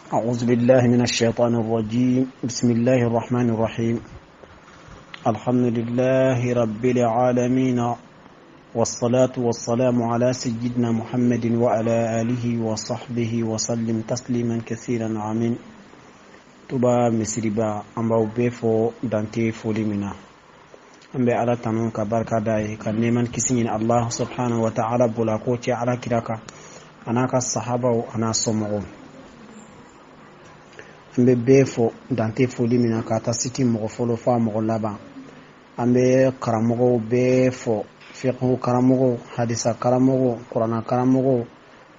أعوذ بالله من الشيطان الرجيم. بسم الله الرحمن الرحيم. الحمد لله رب العالمين، والصلاة والسلام على سيدنا محمد وعلى آله وصحبه وسلم تسليما كثيرا. آمين. تبا مسربا أمباو بيفو دانتي فوليمنا أمبي على تنون كبركة داي كنيمان كسين الله سبحانه وتعالى بلاكوتي على كراكا أناك الصحابة وأنا صمعون ambe befo dante foli mina kata siti mo folo fa mo laba ambe karamogo befo fiqhu karamogo hadisa karamogo qur'ana karamogo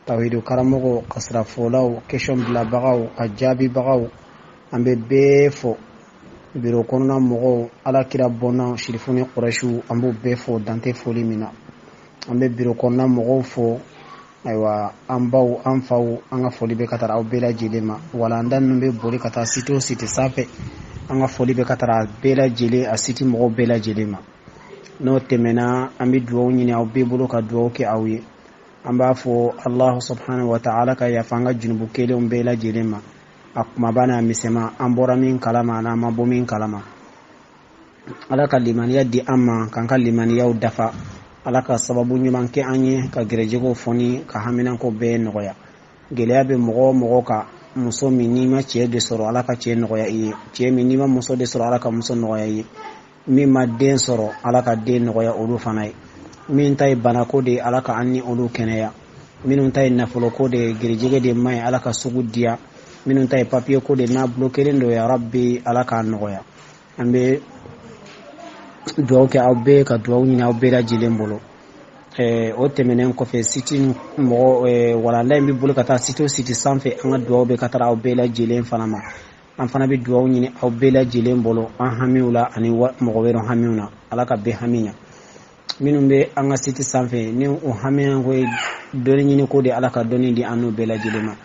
tawhid karamogo kasra folaw keshon bla bagaw ajabi bagaw ambe befo biro konna mo ala kira bona shirifuni qurashu ambu befo dante foli mina ambe biro konna mo fo aywa ambaw anfaw anga foli be katara aw bela jilema wala ndan numbe boli kata sito siti safe anga foli be katara bela jile asiti mo bela jilema no temena ami duwo nyini aw be bolo ka duwo ke awye amba fo Allah subhanahu wa ta'ala ka ya fanga junubu kele bela jilema akuma bana misema ambora min kalama na mabo min kalama ala kalimaniya di amma kan kalimaniya dafa alaka sababu nyuman ke anye ka gerejego foni ka haminan ko be noya geleya be mogo ka muso minima che de soro alaka che noya yi che minima muso de soro alaka muso noya yi mi ma den soro alaka den noya olu fanai min tay bana ko de alaka anni olu keneya minun tay nafulo ko de gerejege de mai alaka sugudia minun tay papier ko de na bloquer ndo ya rabbi alaka noya ambe duwaw ke aw be ka duwaw ɲini aw bɛɛ lajɛlen bolo o tɛmɛnen kɔfɛ siti mɔgɔ wala la bɛ bolo ka taa siti o siti sanfɛ an ka duwaw bɛ ka taa aw bɛɛ lajɛlen fana ma an fana bɛ duwaw ɲini aw bɛɛ lajɛlen bolo an hamiw la ani mɔgɔ wɛrɛ hamiw na ala ka bɛɛ hami ɲa minnu bɛ an ka siti sanfɛ ni o hamiya ko dɔnni ɲini ko de ala ka dɔnni di an n'o bɛɛ lajɛlen ma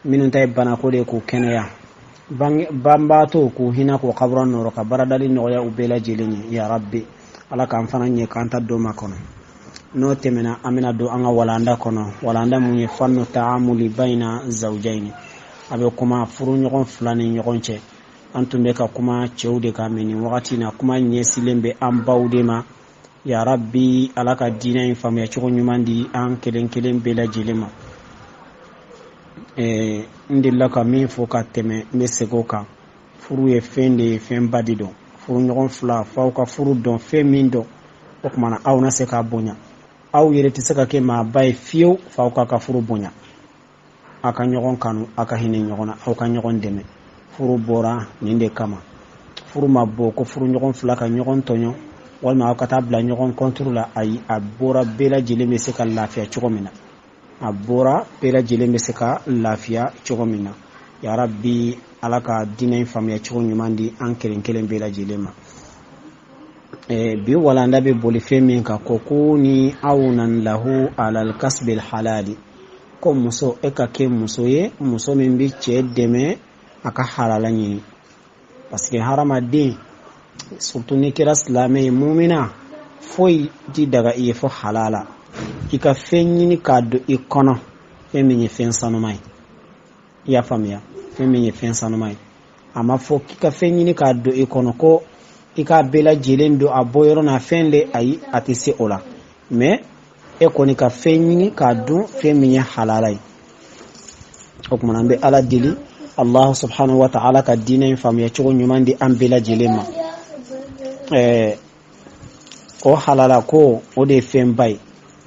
minnu ta ye bana ko de k'u kɛnɛya banbato ko hina ko kabran noro ka baradali noya u bela jeleni ya rabbi ala kan fana nye kanta do makono no temena amina do anga walanda kono walanda munye fanno taamuli baina zawjaini abe kuma furu nyogon fulani nyogon che antumbe ka kuma cheude ka meni wakati na kuma nyesilembe ambaude ma ya rabbi ala ka dina infamu ya choko nyumandi an kelen bela jelema ndilla ka min fo ka tɛmɛ n bɛ segin o kan furu ye fɛn de ye fɛn ba de don furu ɲɔgɔn fila f'aw ka furu dɔn fɛn min dɔn o tuma na aw na se k'a bonya aw yɛrɛ tɛ se ka kɛ maa ba ye fiyewu f'aw ka furu bonya aw ka ɲɔgɔn kanu aw ka hinɛ ɲɔgɔn na aw ka ɲɔgɔn dɛmɛ furu bɔra nin de kama furu ma bɔ ko furu ɲɔgɔn fila ka ɲɔgɔn tɔɲɔ walima aw ka taa bila ɲɔgɔn kɔnturu la ayi a bɔra bɛɛ lajɛlen bɛ se ka lafiya cogo min na a bɔra bɛɛ lajɛlen bɛ se ka lafiya cogo min na ya rabbi ala ka diinɛ in faamuya cogo ɲuman di an kelen bɛɛ lajɛlen ma bi walanda bɛ boli fɛn min kan ko ni awnan lahu alal kasbil halali ko muso e ka kɛ muso ye muso min bɛ cɛ dɛmɛ a ka halala ɲini parce que hadamaden surtout ni kɛra silamɛ ye mumina foyi ti daga i ye fo halala i ka fɛn ɲini k'a don i kɔnɔ fɛn min ye fɛn sanuma ye i y'a faamuya fɛn min ye fɛn sanuma ye a ma fɔ k'i ka fɛn ɲini k'a don i kɔnɔ ko i k'a bɛɛ lajɛlen don a bɔ yɔrɔ na fɛn de ayi a tɛ se o la mais e kɔni ka fɛn ɲini k'a dun fɛn min ye halala ye o kumana an bɛ ala deli Allah subhanahu wa ta'ala ka diinɛ in faamuya cogo ɲuman di an bɛɛ lajɛlen ma o halala ko o de ye fɛn ba ye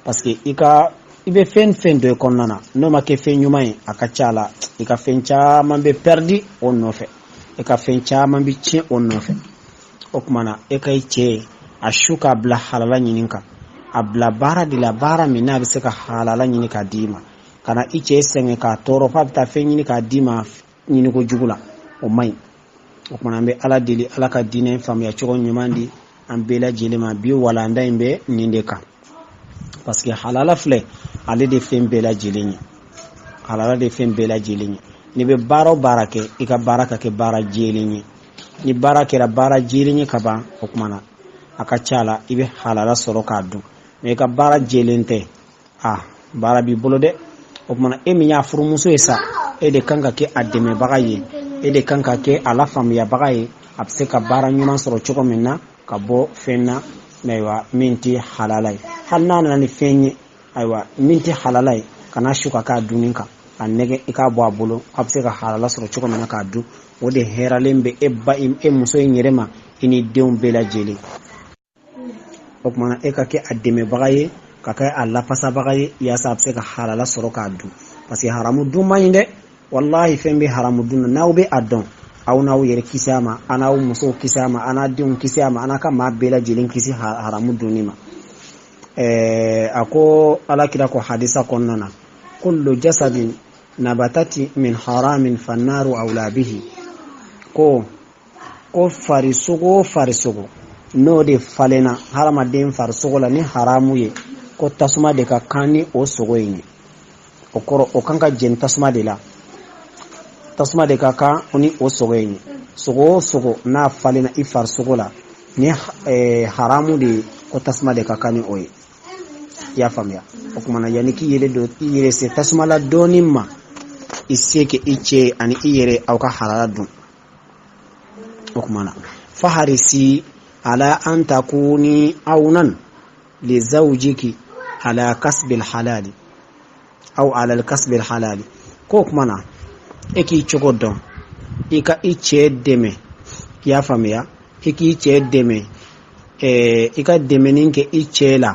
parce que i bɛ fɛn dɔ i kɔnɔna na n'o ma kɛ fɛn ɲuman ye a ka ca la i ka fɛn caman bɛ perdi o nɔfɛ i ka fɛn caman bɛ tiɲɛ o nɔfɛ o tuma na e ka i cɛ a su k'a bila halala ɲini kan a bila baara de la baara min n'a bɛ se ka halala ɲini k'a d'i ma ka na i cɛ sɛgɛn k'a tɔɔrɔ f'a bɛ taa fɛn ɲini k'a d'i ma ɲini ko jugu la o man ɲi o tuma na an bɛ ala deli ala ka diinɛ faamuya cogo ɲuman di an bɛɛ lajɛlen ma bi walanda in bɛ nin de kan parce que halala filɛ ale de fɛn bɛɛ lajɛlen ye halala de fɛn bɛɛ lajɛlen ye ni bɛ baara o baara kɛ i ka baara ka kɛ baara jɛlen ye ni baara kɛra baara jɛlen ye ka ban o tuma na a ka ca la i bɛ halala sɔrɔ k'a dun mais i ka baara jɛlen tɛ baara b'i bolo dɛ o tuma na e min y'a furumuso ye sa e de kan ka kɛ a dɛmɛbaga ye e de kan ka kɛ a la faamuyabaga ye a bɛ se ka baara ɲuman sɔrɔ cogo min na ka bɔ fɛn na ayiwa min tɛ halala ye hali n'a nana ni fɛn ye ayiwa min tɛ halala ye kana su ka k'a dunni kan a nɛgɛ i k'a bɔ a bolo a bɛ se ka halala sɔrɔ cogo min na k'a dun o de hɛrɛlen bɛ e muso in yɛrɛ ma i ni denw bɛɛ lajɛlen o kumana e ka kɛ a dɛmɛbaga ye ka kɛ a lafasabaga ye yaasa a bɛ se ka halala sɔrɔ k'a dun parce que haramu dun man ɲi dɛ wallahi fɛn bɛ haramu dun na n'aw bɛ a dɔn aw n'aw yɛrɛ kisi a ma a n'aw musow kisi a ma a n'a denw kisi a ma a n'a ka maa bɛɛ lajɛlen kisi haramu dunni ma a ko alakira ko hadisa kɔnɔna na kullu jasadin nabatati min haramin fannaru awla bihi ko farisogo n'o de falenna hadamaden farisogo la ni haramu ye ko tasuma de ka kan ni o sogo ye o kɔrɔ o kan ka jeni tasuma de la tasuma de ka kan ni o sogo ye sogo n'a falenna i farisogo la ni haramu de ko tasuma de ka kan ni o ye i y'a faamuya o kumana yani k'i yɛrɛ se tasuma la dɔɔni ma i se kɛ i cɛ ani i yɛrɛ aw ka halala dun o kumana faharisi ala an takuni awnan li zawjiki ala kasbil halali aw ala al kasbil halali ko kumana e k'i cogo dɔn i ka i cɛ dɛmɛ i y'a faamuya i k'i cɛ dɛmɛ i ka dɛmɛni kɛ i cɛ la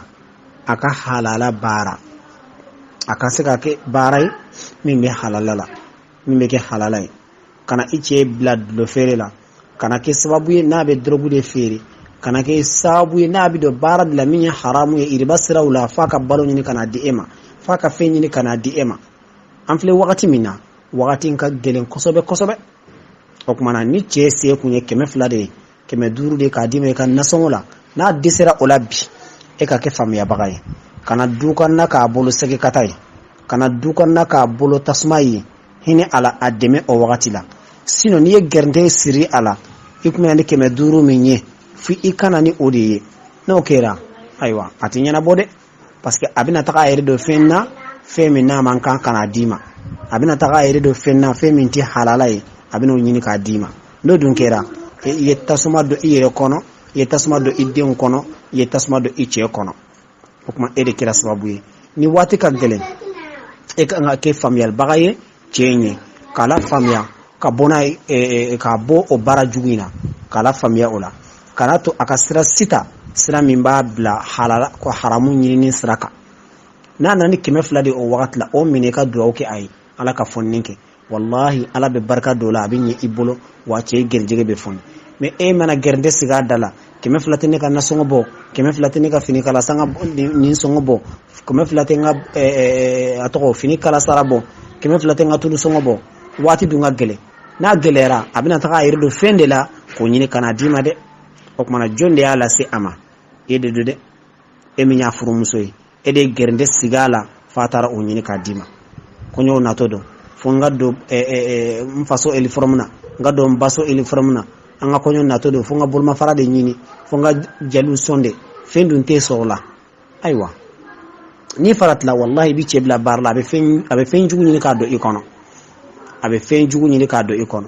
a ka halala baara a ka se ka kɛ baara ye min bɛ halala la min bɛ kɛ halala ye kana i cɛ bila dulo feere la kana kɛ sababu ye n'a bɛ dɔrɔgu de feere kana kɛ sababu ye n'a bɛ don baara de la min ye haramu ye iriba siraw la f'a ka balo ɲini kana di e ma f'a ka fɛn ɲini kana di e ma an filɛ wagati min na wagati in ka gɛlɛn kosɛbɛ kosɛbɛ o kumana ni cɛ se kun ye 200 de ye 500 de k'a d'i ma i ka nasɔngɔ la n'a dɛsɛra o la bi e ka kɛ faamuyabaga ye kana du kɔnɔna k'a bolo sɛgɛ ka taa ye kana du kɔnɔna k'a bolo tasuma ye hinɛ a la a dɛmɛ o wagati la sinon n'i ye gɛrɛntɛ siri a la i kun bɛ ni 500 min ye fi i kana ni o de ye n'o kɛra ayiwa a tɛ ɲɛnabɔ dɛ parce que a bɛna taga a yɛrɛ don fɛn na fɛn min n'a man kan kana d'i ma a bɛna taga a yɛrɛ don fɛn na fɛn min tɛ halala ye a bɛna o ɲini k'a d'i ma n'o dun kɛra i ye tasuma don i yɛrɛ kɔnɔ i ye tasuma don i denw kɔnɔ i ye tasuma don i cɛ kɔnɔ o kuma e de kɛra sababu ye ni waati ka gɛlɛn e kan ka kɛ faamuyalibaga ye cɛ in ye k'a la faamuya ka bɔ n'a ye k'a bɔ o baara jugu in na k'a la faamuya o la kana to a ka sira min b'a bila halala ko haramu ɲinini sira kan n'a nana ni 200 de o wagati la o minɛ ka dugawu kɛ a ye ala ka fɔnni kɛ wallahi ala bɛ barika don la a bɛ ɲɛ i bolo wa cɛ garijɛgɛ bɛ fɔni mais e mana gɛrɛntɛ sigi a da la 200 tɛ ne ka nasɔngɔ bɔ 200 tɛ ne ka fini kala sanga nin sɔngɔ bɔ 200 tɛ n ka a tɔgɔ fini kala sara bɔ 200 tɛ n ka tulu sɔngɔ bɔ waati dun ka gɛlɛn n'a gɛlɛyara a bɛna taga a yɛrɛ don fɛn de la k'o ɲini ka na d'i ma dɛ o kumana jɔn de y'a lase a ma e de do dɛ e min y'a furumuso ye e de ye gɛrɛntɛ sigi a la f'a taara o ɲini k'a d'i ma kɔɲɔw natɔ don fo n ka don n faso uniforme na n ka don n baso uniforme na an ka kɔɲɔ natɔ don fo n ka bolomafara de ɲini fo n ka jaliw sɔn de fɛn dun tɛ sɔrɔ la ayiwa ni faratila wallahi i bɛ cɛ bila baara la a bɛ fɛn jugu ɲini k'a don i kɔnɔ a bɛ fɛn jugu ɲini k'a don i kɔnɔ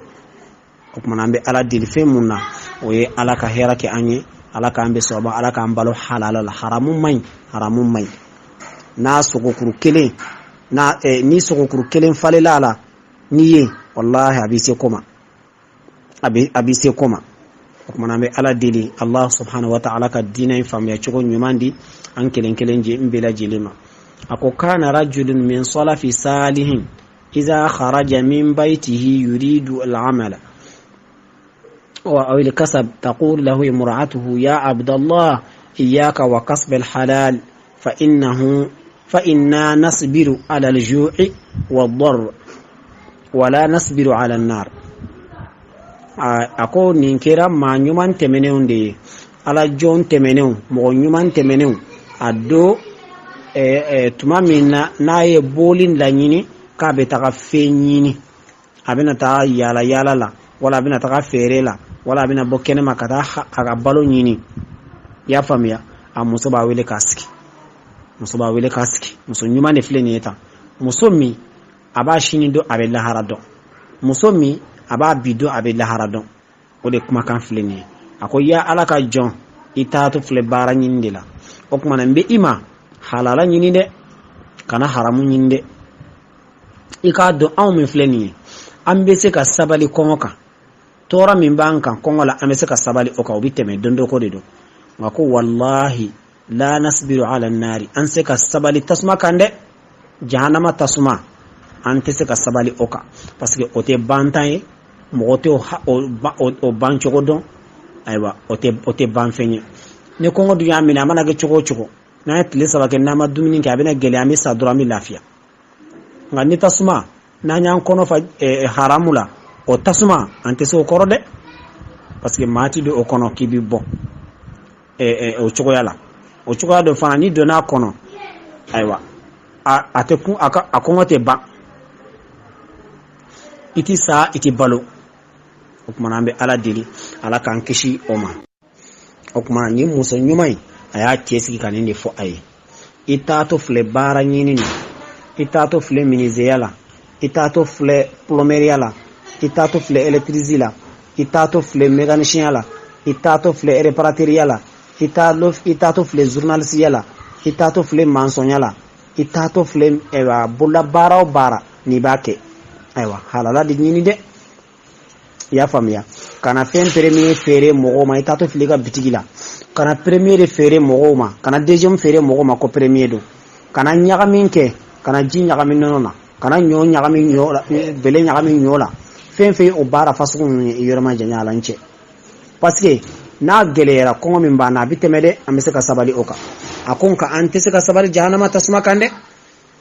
o kumana an bɛ ala deli fɛn mun na o ye ala ka hɛrɛ kɛ an ye ala k'an bɛ sɔrɔ ala k'an balo halala la haramu man ɲi n'a sogokuru kelen ni sogokuru kelen falela a la n'i ye wallahi a b'i se ko ma a b'i se ko ma o kumana an bɛ ala deli Allah subhanahu wa ta'ala ka diinɛ in faamuya cogo ɲuman di an kelen kelen je n bɛɛ lajɛlen ma a ko kana rajulun min salafi salihin إذا خرج من بيته يريد العمل أو الكسب تقول له امرأته يا عبد الله إياك وكسب الحلال فإنا نصبر على الجوع والضر ولا نصبر على النار أقول نكرا ما نيمان تمنون دي على جون تمنون مو نيمان تمنون أدو تمامنا ناي بولين لانيني k'a bɛ taga fɛn ɲini a bɛna taga yala la wala a bɛna taga feere la wala a bɛna bɔ kɛnɛma ka taa a ka balo ɲini i y'a faamuya a muso b'a wele k'a sigi muso ɲuman de filɛ nin ye tan muso min aba shini do abe lahara dɔn muso min a b'a bi do abe lahara dɔn o de kumakan filɛ nin ye a ko ya ala ka jɔn i taatɔ filɛ baara ɲini de la o kuma na n bɛ i ma halala ɲini dɛ kana haramu ɲini dɛ i k'a dɔn anw min filɛ nin ye an bɛ se ka sabali kɔngɔ kan tɔɔrɔ min b'an kan kɔngɔ la an bɛ se ka sabali o kan o bɛ tɛmɛ don dɔ ko de don nka ko wallahi la nasbiru ala nari an se ka sabali tasuma kan dɛ jahanama tasuma an tɛ se ka sabali o kan parce que o tɛ bantan ye mɔgɔ tɛ o ban cogo dɔn ayiwa o tɛ ban fɛn ye ni kɔngɔ dun y'a minɛ a mana kɛ cogo o cogo n'an ye tile 3 kɛ n'an ma dumuni kɛ a bɛna gɛlɛya an bɛ sa dɔrɔn an bɛ lafiya nka ni tasuma n'an y'an kɔnɔ fa haramu la o tasuma an tɛ se o kɔrɔ dɛ parce que maa ti don o kɔnɔ k'i bɛ bɔ o cogoya la o cogoya dɔ fana ni donna a kɔnɔ ayiwa a tɛ kun a kɔngɔ tɛ ban i ti sa i ti balo o kumana an bɛ ala deli ala k'an kisi o ma o kumana ni muso ɲuman in a y'a cɛ sigi ka nin de fɔ a ye i taatɔ filɛ baara ɲini na i taatɔ filɛ minizeya la i taatɔ filɛ plomberia la i taatɔ filɛ électricité la i taatɔ filɛ mécanicien la i taatɔ filɛ réparateur la i taatɔ filɛ journaliste la i taatɔ filɛ maçon la i taatɔ filɛ bolola baara o baara n'i b'a kɛ ayiwa halala de ɲini dɛ i y'a faamuya kana fɛn premier feere mɔgɔw ma i taatɔ filɛ i ka bitigi la kana premier de feere mɔgɔw ma kana deuxième feere mɔgɔw ma ko premier don kana ɲagami kɛ kana ji ɲagami nɔnɔ na kana ɲɔ ɲagami ɲɔ la bele ɲagami ɲɔ la fɛn fɛn o baara fasugu ninnu ye i yɔrɔ ma janya a la n cɛ parce que n'a gɛlɛyara kɔngɔ min b'an na a bɛ tɛmɛ dɛ an bɛ se ka sabali o kan a ko nka an tɛ se ka sabali jahanama tasuma kan dɛ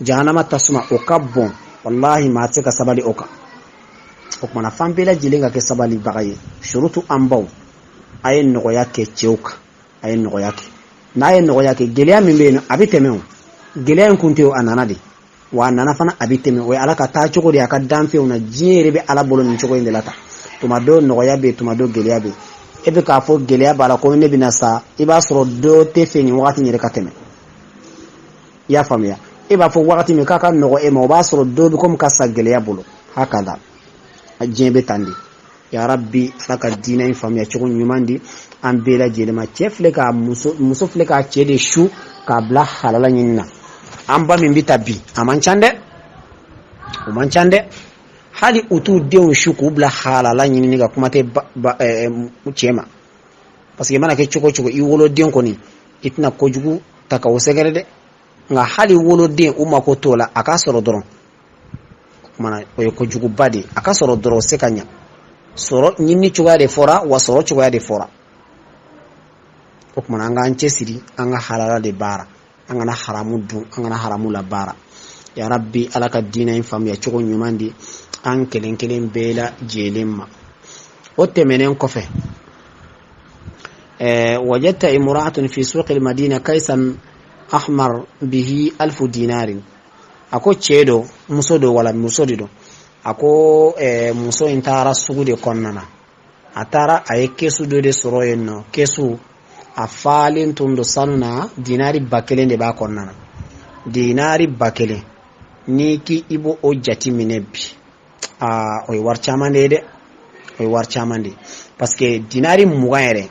jahanama tasuma o ka bɔn wallahi maa tɛ se ka sabali o kan o kumana fan bɛɛ lajɛlen ka kɛ sabalibaga ye surutu an baw a ye nɔgɔya kɛ cɛw kan a ye nɔgɔya kɛ n'a ye nɔgɔya kɛ gɛlɛya min bɛ yen a bɛ tɛmɛ o gɛlɛya in kun tɛ o a nana de wa a nana fana a bɛ tɛmɛ o ye ala ka taa cogo de a ka danfɛnw na diɲɛ yɛrɛ bɛ ala bolo nin cogo in de la tan tuma dɔ nɔgɔya bɛ yen tuma dɔ gɛlɛya bɛ yen e bɛ k'a fɔ gɛlɛya b'a la ko ne bɛna sa i b'a sɔrɔ dɔ tɛ fɛ nin wagati yɛrɛ ka tɛmɛ i y'a faamuya e b'a fɔ wagati min k'a ka nɔgɔ e ma o b'a sɔrɔ dɔ bɛ komi ka sa gɛlɛya bolo hakada a diɲɛ bɛ tan de ya rabbi ala ka diinɛ in faamuya cogo ɲuman di an bɛɛ lajɛlen ma cɛ filɛ ka muso filɛ k'a cɛ de su k'a bila halala ɲini na an ba min bɛ ta bi a man ca dɛ o man ca dɛ hali u t'u denw su k'u bila halala ɲini ka kuma tɛ cɛ ma parce que mana kɛ cogo cogo i woloden kɔni i tɛna kojugu ta ka o sɛgɛrɛ dɛ nka hali woloden u mako t'o la a ka sɔrɔ dɔrɔn o ye kojuguba de a ka sɔrɔ dɔrɔn o se ka ɲa sɔrɔ ɲini cogoya de fɔra wa sɔrɔ cogoya de fɔra o kumana an k'an cɛsiri an ka halala de baara an kana haramu dun an kana haramu la baara ya rabbi ala ka diinɛ in faamuya cogo ɲuman di an kelen kelen bɛɛ lajɛlen ma o tɛmɛnen kɔfɛ wajadta imra'atun fi suqil madina kaysan ahmar bihi 1000 dinarin a ko cɛ dɔ muso dɔ wala muso de don a ko muso in taara sugu de kɔnɔna na a taara a ye kesu dɔ de sɔrɔ yen nɔ kesu a falen tun don sanu na dinari 1000 de b'a kɔnɔna na dinari 1000 ni i b'o o jati minɛ bi o ye wari caman de ye dɛ o ye wari caman de parce que dinari 20 yɛrɛ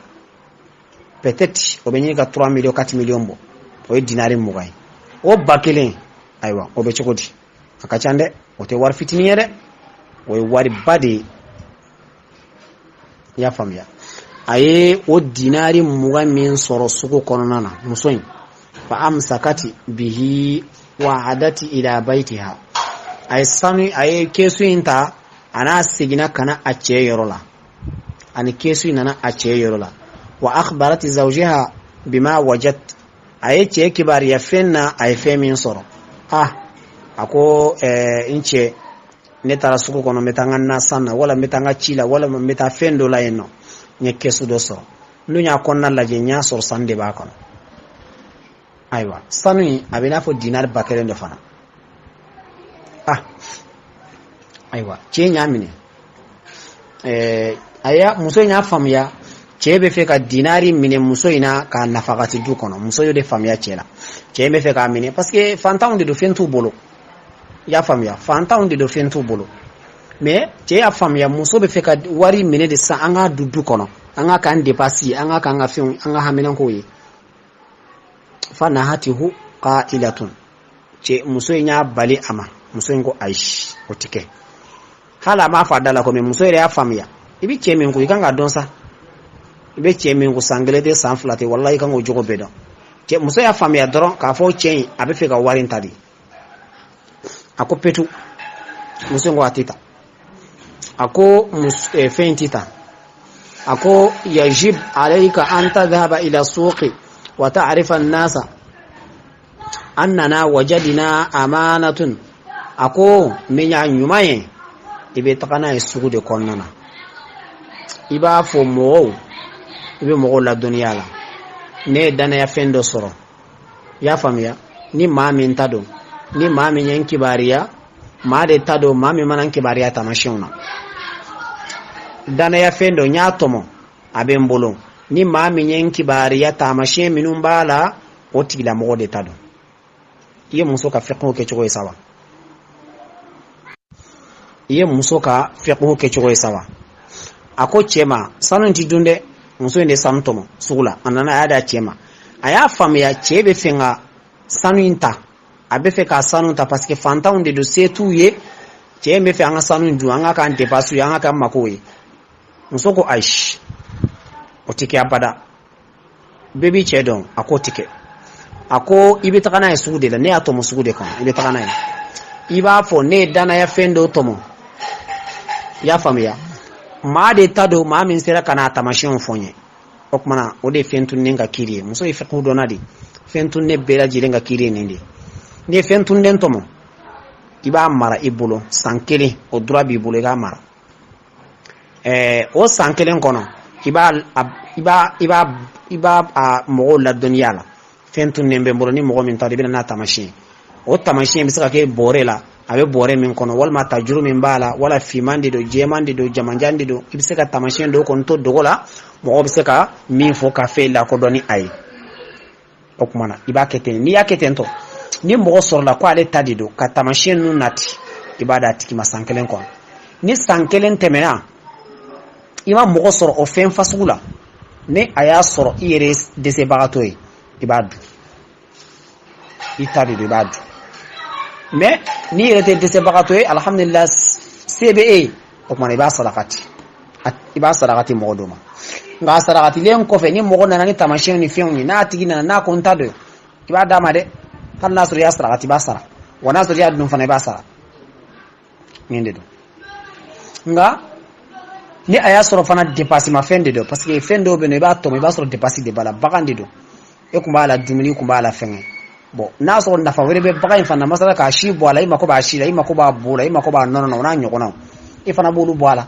peut-être o bɛ ɲini ka 3 millions 4 millions bɔ o ye dinari 20 ye o 1000 ayiwa o bɛ cogo di a ka ca dɛ o tɛ wari fitinin ye dɛ o ye wari ba de ye i y'a faamuya a ye o dinari 20 min sɔrɔ sugu kɔnɔna na muso in fa amsakati bihi wa adati ila baytiha a ye kesu in ta a n'a seginna ka na a cɛ yɔrɔ la ani kesu in nana a cɛ yɔrɔ la wa akhbarati zawjiha bima wajat a ye cɛ kibariya fɛn na a ye fɛn min sɔrɔ a ko n cɛ ne taara sugu kɔnɔ n bɛ taa n ka nasan na wala n bɛ taa n ka ci la wala n bɛ taa fɛn dɔ la yen nɔ n ye kesu dɔ sɔrɔ n'u y'a kɔnɔna lajɛ n y'a sɔrɔ sanu de b'a kɔnɔ ayiwa sanu in a bɛ n'a fɔ dinari 1000 de fana ayiwa cɛ in y'a minɛ muso in y'a faamuya cɛ bɛ fɛ ka dinari minɛ muso in na k'a nafakati du kɔnɔ muso y'o de faamuya cɛ la cɛ bɛ fɛ k'a minɛ parce que fantanw de don fɛn t'u bolo y'a faamuya fantanw de do fɛn t'u bolo mais cɛ y'a faamuya muso bɛ fɛ ka wari minɛ de san an ka du kɔnɔ an ka k'an dépasse an ka k'an ka fɛnw an ka haminankow ye fa nahatihu qailatun cɛ muso in y'a bali a ma muso in ko ayi o tɛ kɛ hali a m'a fɔ a da la ko mais muso yɛrɛ y'a faamuya i bɛ cɛ min ko i kan ka dɔn sa i bɛ cɛ min ko san 1 tɛ san 2 tɛ wallahi i kan k'o jogo bɛɛ dɔn cɛ muso y'a faamuya dɔrɔn k'a fɔ cɛ in a bɛ fɛ ka wari in ta de a ko petu muso in ko a tɛ ta a ko fɛn in tɛ ta a ko yajib alayka an tadhhaba ila suqi wa ta'rifa an-nasa annana wajadina amanatun a ko min y'a ɲuman ye i bɛ taga n'a ye sugu de kɔnɔna na i b'a fɔ mɔgɔw i bɛ mɔgɔw ladɔnniya la ne ye danaya fɛn dɔ sɔrɔ i y'a faamuya ni maa min ta don ni maa min ye n kibariya maa de ta don maa min mana n kibariya tamasiyɛnw na danaya fɛn dɔ n y'a tɔmɔ a bɛ n bolo ni maa min ye n kibariya tamasiyɛn minnu b'a la o tigilamɔgɔ de ta don i ye muso ka fiqhu kɛcogo ye sa wa i ye muso ka fiqhu kɛcogo ye sa wa a ko cɛ ma sanu tɛ dun dɛ muso in de sanu tɔmɔ sugu la a nana a y'a da cɛ ma a y'a faamuya cɛ bɛ fɛ ka sanu in ta a bɛ fɛ ka sanu ta parce que fantanw de don se t'u ye cɛ in bɛ fɛ an ka sanu in dun an ka k'an dépasse ye an ka k'an mago ye muso ko ayi o tɛ kɛ abada bɛɛ b'i cɛ dɔn a ko tɛ kɛ a ko i bɛ taga n'a ye sugu de la ne y'a tɔmɔ sugu de kɔnɔ i bɛ taga n'a ye i b'a fɔ ne ye danaya fɛn dɔ tɔmɔ i y'a faamuya maa de ta don maa min sera ka n'a tamasiyɛnw fɔ n ye o kumana o de ye fɛn tununnen ka kiiri ye muso ye fiqhu dɔnna de fɛn tununnen bɛɛ lajɛlen ka kiiri ye nin de n'i ye fɛn tununnen tɔmɔ i b'a mara i bolo san 1 o droit b'i bolo i k'a mara o san 1 kɔnɔ i b'a mɔgɔw ladɔnniya la fɛn tununnen bɛ n bolo ni mɔgɔ min ta don i bɛna n'a tamasiyɛn o tamasiyɛn bɛ se ka kɛ bɔrɛ la a bɛ bɔrɛ min kɔnɔ walima tajuru min b'a la wala fiman de don jɛman de don jamanjan de don i bɛ se ka tamasiyɛn dɔw kɔni to dogo la mɔgɔ bɛ se ka min fɔ ka fɛn lakodɔn ni a ye o kumana i b'a kɛ ten n'i y'a kɛ ten tɔ ni mɔgɔ sɔrɔla ko ale ta de don ka tamasiyɛn ninnu nati i b'a d'a tigi ma san 1 kɔnɔ ni san 1 tɛmɛna i ma mɔgɔ sɔrɔ o fɛn fasugu la ni a y'a sɔrɔ i yɛrɛ dɛsɛbagatɔ ye i b'a dun i ta de don i b'a dun mais ni yɛrɛ tɛ dɛsɛbagatɔ ye alhamdulillah se bɛ e ye o kumana i b'a sarakati mɔgɔ dɔ ma nka a sarakatilen kɔfɛ ni mɔgɔ nana ni tamasiyɛnw ni fɛnw ye n'a tigi nana n'a ko n ta don i b'a d'a ma dɛ hali n'a sɔrɔ i y'a sarakati i b'a sara wa n'a sɔrɔ i y'a dun fana i b'a sara nin de don nka ni a y'a sɔrɔ fana dépasse ma fɛn de don parce que fɛn dɔw bɛ yen i b'a tɔmɔ i b'a sɔrɔ dépasse de b'a la bagan de don e kun b'a la dumuni i kun b'a la fɛngɛ bon n'a sɔrɔ nafa wɛrɛ bɛ bagan in fana masala k'a si bɔ a la i mako b'a si la i mako b'a bo la i mako b'a nɔnɔ na o n'a ɲɔgɔnnaw i fana b'olu bɔ a la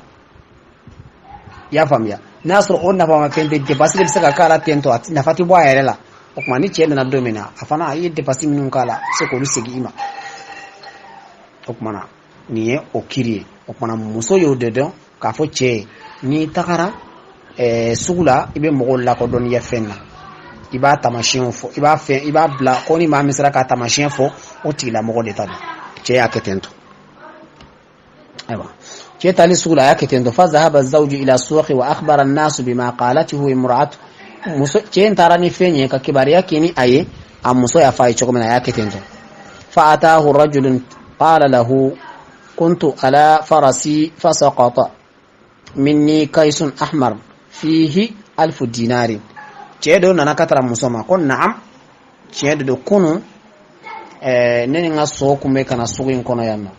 i y'a faamuya n'a sɔrɔ o nafa ma fɛn tɛ dépasse de bɛ se ka k'a la ten tɔ a nafa tɛ bɔ a yɛrɛ la o tuma ni cɛ nana don min na a fana a ye dépasse minnu k'a la a bɛ se k'olu segin i ma o kumana nin ye o kiiri ye o kumana muso y'o de dɔn k'a fɔ cɛ ye n'i tagara sugu la i bɛ mɔgɔw lakodɔn i ye fɛn na i b'a tamasiyɛnw fɔ i b'a bila ko ni maa min sera k'a tamasiyɛn fɔ o tigilamɔgɔ de ta don cɛ y'a kɛ ten tɔ ayiwa cɛ taali sugu la a y'a kɛ ten tɔ fa zahaba zawju ila suqi wa akhbara an-nasu bima qalatihu imra'atu muso cɛ in taara ni fɛn ye ka kibariya kɛ ni a ye a muso y'a fɔ a ye cogo min na a y'a kɛ ten tɔ fa ataahu rajulun qala lahu kuntu ala farasi fasaqata minni kaysun ahmar fihi 1000 dinarin cɛ dɔ nana ka tara muso ma ko naam cɛ de do kunu ne ni n ka so kun bɛ ka na sugu in kɔnɔ yan nɔ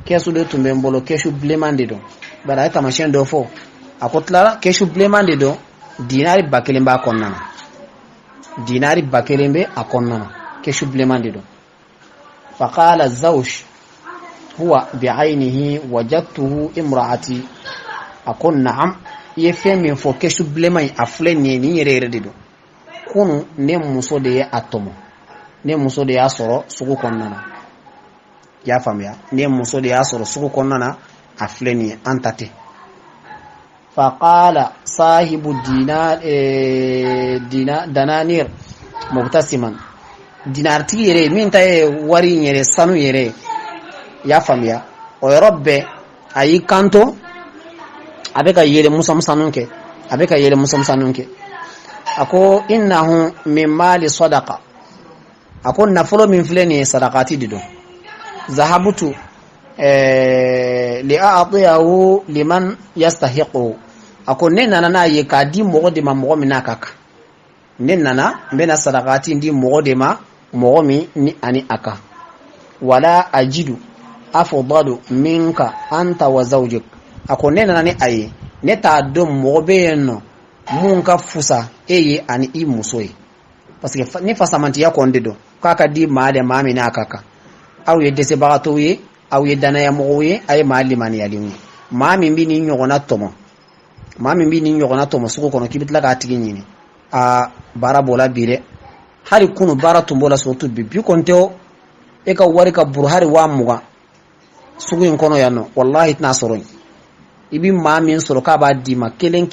kɛsu de tun bɛ n bolo kɛsu bilenman de don bari a ye tamasiyɛn dɔ fɔ a ko tilara kɛsu bilenman de don dinari 1000 b'a kɔnɔna na dinari 1000 bɛ a kɔnɔna na kɛsu bilenman de don faqala zawj huwa bi'aynihi wajadtuhu imra'ati a ko naam i ye fɛn min fɔ kɛsu bilenman in a filɛ nin ye nin yɛrɛ yɛrɛ de don kunu ne muso de ye a tɔmɔ ne muso de y'a sɔrɔ sugu kɔnɔna na i y'a faamuya ne muso de y'a sɔrɔ sugu kɔnɔna na a filɛ nin ye an ta tɛ faqala sahibu dananir mubtasiman dinartigi yɛrɛ min ta ye wari in yɛrɛ sanu yɛrɛ ya famiya o rabbe ayi kanto abeka yele musa musanunke abeka yele musa musanunke ako innahu min mali sadaqa ako nafolo min fileni sadaqati dido zahabutu li a'tiyahu liman yastahiqu ako nenana na ye kadi mogo de ma mogo mina kaka nenana mbena sadaqati ndi mogo de ma mogo mi ni ani aka wala ajidu afdalu minka anta wa zawjuk ako nenana ni aye ne ta dom mogo be no mun ka fusa eye ani i musoyi parce que ni fasamanti ya konde do kaka di maade mami na kaka aw ye dese bagato ye aw ye dana ya mogo ye ay mali mani ya limu mami mbi ni nyogona tomo suko kono kibitla ka tigi nyini a bara bola bire hari kunu bara tumbola sotu bibi konteo e ka wari ka buru hari wa muga suko in kono yanno wallahi tna soroy ibi mami soro ka ba dima kelen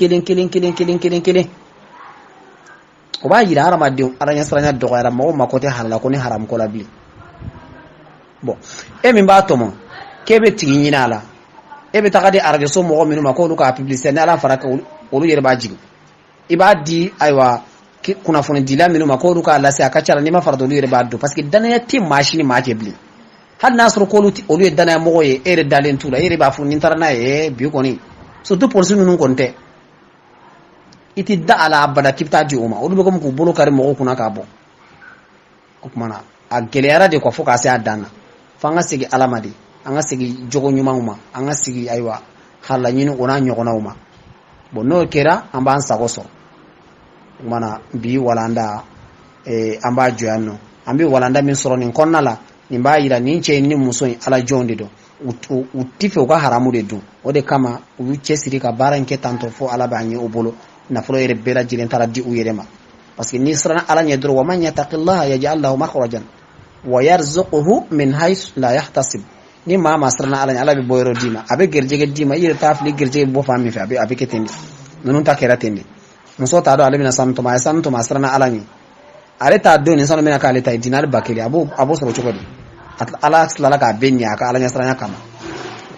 o ba yira harama de aranya saranya do gara mo makote halala ko ni haram ko labli bon e min ba tomo kebe tigi nyina la e be takade arage so mo minu mako lu ka publicité na ala faraka olu yere ba jigu iba di aywa kuna fone dila minu mako lu ka la se akachara ni ma fardo lu yere ba do parce que dana ti machine ma kebli had nasru ko lu ti olu dana mo ye ere dalen tula ere ba fu ni tarana e bi ko ni surtout pour sunu nun konte iti da ala abada kipta di uma olu be ko ko bolo kare mo kuna ka bo ko mana a gelera de ko fo ka se adana fanga sigi alamadi anga sigi jogo nyuma uma anga sigi aywa hala nyinu ona nyogona uma bonno kera amba ansa goso mana bi walanda amba joyanno ambi walanda min soro nin konnala ni mbayira ni che ni muso ala jonde do utife ko haramu de du o de kama u chesiri ka baranke tanto fo ala banyi obolo na folo yere bela jilen tara di u yerema parce que ni srana ala nyedro wa man yattaqillaha yaj'al lahu makhrajan wa yarzuquhu min haythu la yahtasib ni mama srana ala be boyro dima abe gerjege dima yere tafli gerjege bo fami fe abe ketendi non ta kera tendi muso ta do ala bina santo ma srana ala ni ale ta do ni sanu mena ka ale ta dinar bakeli abo soro chokodi ala sala ka benya ka ala nyasrana kama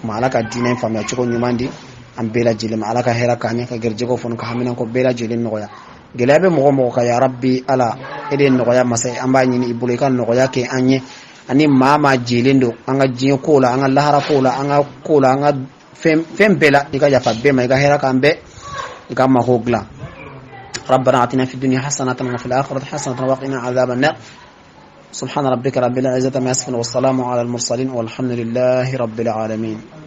mala ka dinan fami choko nyumandi am bela jilem ala ka hera kanya ka gerjego fon ka hamina ko bela jilem noya gelabe mo ka ya rabbi ala eden noya masai amba nyini ibule kan noya ke anye ani mama jilendo anga jinyo kola anga lahara kola anga fem bela diga ya fabbe mai ga hera kambe diga ma hogla ربنا آتنا في الدنيا حسنة وفي الآخرة حسنة وقنا عذاب النار سبحان ربك رب العزة عما يصفون والسلام على المرسلين والحمد لله رب العالمين